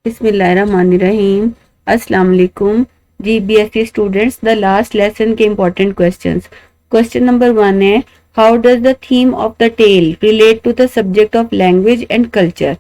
बिस्मिल्लाहिर्रहमानिर्रहीम। अस्सलाम वालेकुम जी BSc students. The last lesson के इम्पोर्टेंट क्वेश्चंस। क्वेश्चन नंबर 1 है, how does the theme of the tale relate to the subject of language and culture.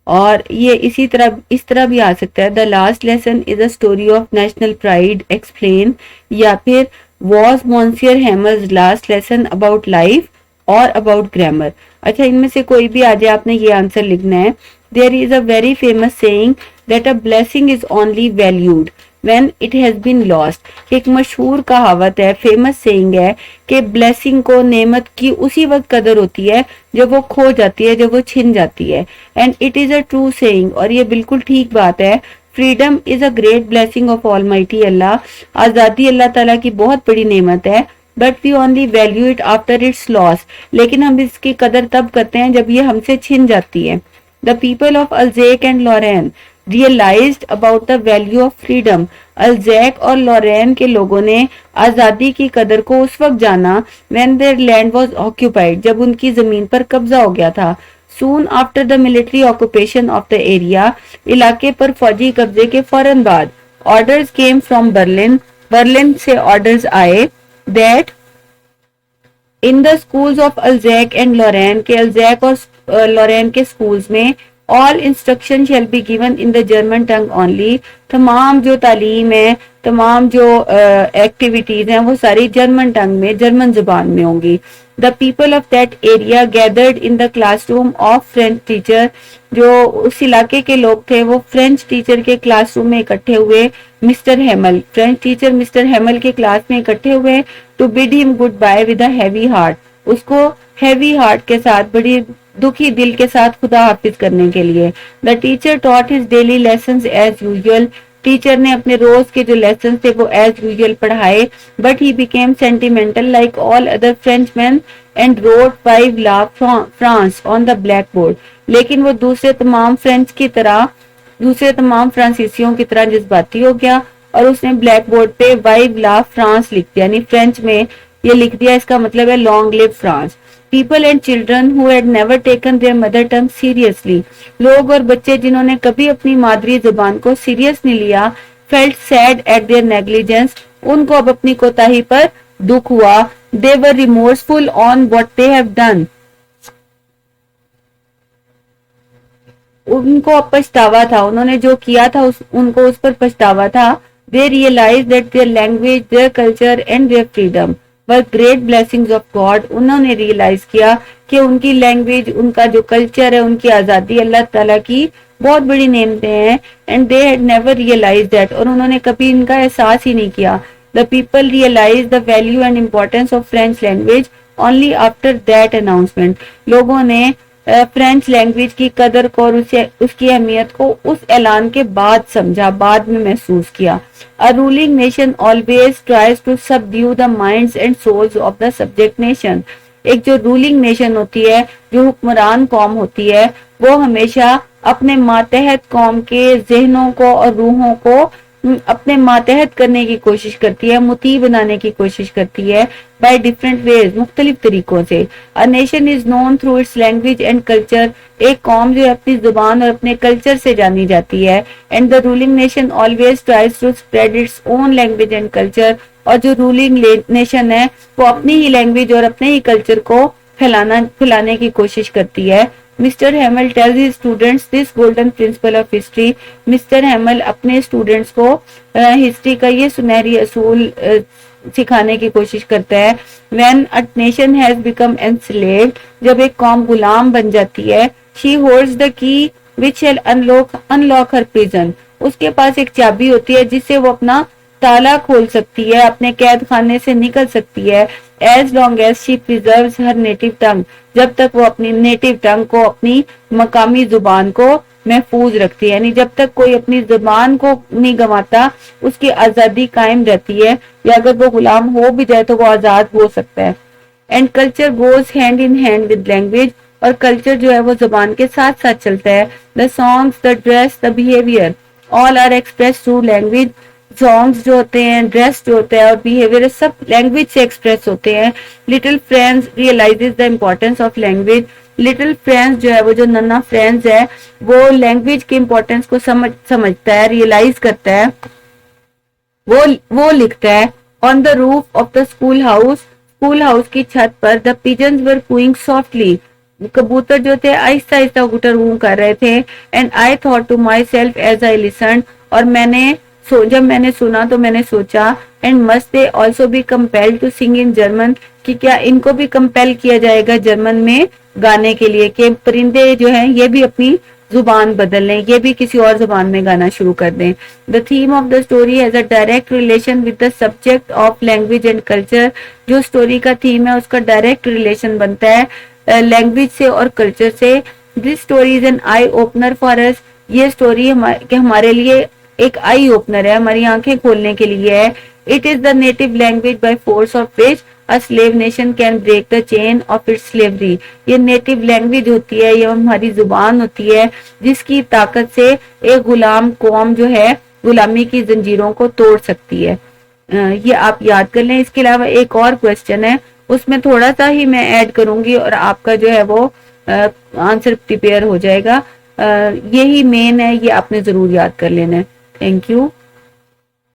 और ये इस तरह भी आ सकता है, the last lesson is a story of national pride explain, या फिर was monsieur Hamel's last lesson about life और अबाउट ग्रामर। अच्छा, इनमें से कोई भी आ जाए, आपने ये आंसर लिखना है। There is a very famous saying that a blessing is only valued when it has been lost. एक मशहूर कहावत है, फेमस सेइंग है कि ब्लेसिंग को, नेमत की उसी वक्त कदर होती है जब वो खो जाती है, जब वो छिन जाती है। And it is a true saying, और ये बिल्कुल ठीक बात है। Freedom is a great blessing of almighty Allah. आजादी अल्लाह ताला की बहुत बड़ी नेमत है। But we only value it after its loss, लेकिन हम इसकी कदर तब करते हैं जब ये हमसे छिन जाती है। The people of Alsace and Lorraine realized about the value of freedom. Alsace और लॉरेन के लोगों ने आजादी की कदर को उस वक्त जाना when their land was occupied, जब उनकी जमीन पर कब्जा हो गया था। Soon after the military occupation of the area, इलाके पर फौजी कब्जे के फौरन बाद, orders came from Berlin, Berlin से ऑर्डर्स आए that in the schools of Alsace and Lorraine, के अल्जैक और लॉरेन के स्कूल्स में all instruction shall be given in the German tongue only. तमाम जो तालीम है, तमाम जो एक्टिविटीज हैं, वो सारी जर्मन टंग में, जर्मन जुबान में होंगी। The people of that area gathered in the classroom of French teacher, जो उस इलाके के लोग थे वो फ्रेंच टीचर के क्लासरूम में इकट्ठे हुए। Mister Hamel, French teacher mister Hamel के क्लास में इकट्ठे हुए to bid him goodbye with a heavy heart, उसको हैवी हार्ट के साथ, बड़ी दुखी दिल के साथ खुदा हाफिज करने के लिए। The teacher taught his daily lessons as usual, teacher ने अपने रोज के जो लेसन थे वो एज यूजुअल पढ़ाए। But he became sentimental like all other Frenchman and wrote 5 लाख France on the black board, लेकिन वो दूसरे तमाम फ्रांसीसियों की तरह जज्बाती हो गया और उसने ब्लैक बोर्ड पे 5 लाख फ्रांस लिख दिया, यानी फ्रेंच में ये लिख दिया। इसका मतलब है long live France. People and children who had never taken there mother tongue seriously, लोग और बच्चे जिन्होंने कभी अपनी मादरी जुबान को सीरियस नहीं लिया, felt sad at their negligence, उनको अब अपनी कोताही पर दुख हुआ। They were remorseful on what they have done, उनको अब पछतावा था, उन्होंने जो किया था उनको उस पर पछतावा था। They realize that their language, their culture and their freedom were great blessings of God, उन्होंने रियलाइज किया कि उनकी लैंग्वेज, उनका जो कल्चर है, उनकी आजादी अल्लाह ताला की बहुत बड़ी नेमतें हैं। And they had never realize that, और उन्होंने कभी इनका एहसास ही नहीं किया। The people realize the value and importance of French language only after that announcement, लोगों ने फ्रेंच लैंग्वेज की कदर को और उसकी अहमियत को उस ऐलान के बाद समझा, बाद में महसूस किया। A ruling nation always tries to subdue the minds and souls of the subject nation, एक जो रूलिंग नेशन होती है, जो हुक्मरान कौम होती है, वो हमेशा अपने मातहत कौम के जहनों को और रूहों को अपने मातहत करने की कोशिश करती है, मुती बनाने की कोशिश करती है, बाय डिफरेंट वेज, मुख्तलिफ तरीकों से। A nation is known through it's language and culture, एक कौम जो है अपनी जुबान और अपने कल्चर से जानी जाती है। And the ruling nation always tries to spread its own language and culture, और जो रूलिंग नेशन है वो अपनी ही लैंग्वेज और अपने ही कल्चर को फैलाने की कोशिश करती है। Mister Hamel tells his students this golden principle of history, mister Hamel अपने स्टूडेंट्स को हिस्ट्री का ये सुनहरी असूल सिखाने की कोशिश करता है। When a nation has become enslaved, जब एक कौम गुलाम बन जाती है, she holds the key which shall unlock her prison, उसके पास एक चाबी होती है जिससे वो अपना ताला खोल सकती है, अपने कैद खाने से निकल सकती है। As long as she preserves her native tongue, जब तक वो अपनी नेटिव टंग को, अपनी मकामी जुबान को महफूज रखती है, यानी जब तक कोई अपनी जुबान को नहीं गंवाता, उसकी आजादी कायम रहती है, या अगर वो गुलाम हो भी जाए तो वो आजाद हो सकता है। And culture goes hand in hand with language, और कल्चर जो है वो जुबान के साथ साथ चलता है। The songs, the dress, the behaviour, all are express through language, songs जो होते हैं, ड्रेस जो होता है और बिहेवियर सब लैंग्वेज से एक्सप्रेस होते हैं। Little friends realizes the importance of language, little friends जो है, वो जो नन्ना फ्रेंड्स है, वो लैंग्वेज के इम्पोर्टेंस को समझता है, रियलाइज करता है। वो लिखता है, on the roof of the school house की छत पर the pigeons were cooing softly, कबूतर जो थे आहिस्ता आहिस्ता गुटर गूं कर रहे थे। And I thought to myself as I listen, और जब मैंने सुना तो मैंने सोचा, and must they also be compelled to sing in German, कि क्या इनको भी कंपेल किया जाएगा जर्मन में गाने के लिए, कि परिंदे जो हैं ये भी अपनी जुबान बदल लें, ये भी किसी और जुबान में गाना शुरू कर दें। The theme of the story has a direct relation with the subject of language and culture, जो स्टोरी का थीम है उसका डायरेक्ट रिलेशन बनता है लैंग्वेज से और कल्चर से। This story is an eye opener for us, ये स्टोरी हमारे लिए एक आई ओपनर है, हमारी आंखें खोलने के लिए है। It is the native language by force of which a slave nation can break the chain of its slavery, ये नेटिव लैंग्वेज होती है, ये हमारी जुबान होती है जिसकी ताकत से एक गुलाम कौम जो है गुलामी की जंजीरों को तोड़ सकती है। ये आप याद कर लें। इसके अलावा एक और क्वेश्चन है, उसमें थोड़ा सा ही मैं ऐड करूंगी और आपका जो है वो आंसर प्रिपेयर हो जाएगा। यही मेन है, ये आपने जरूर याद कर लेना है। Thank you.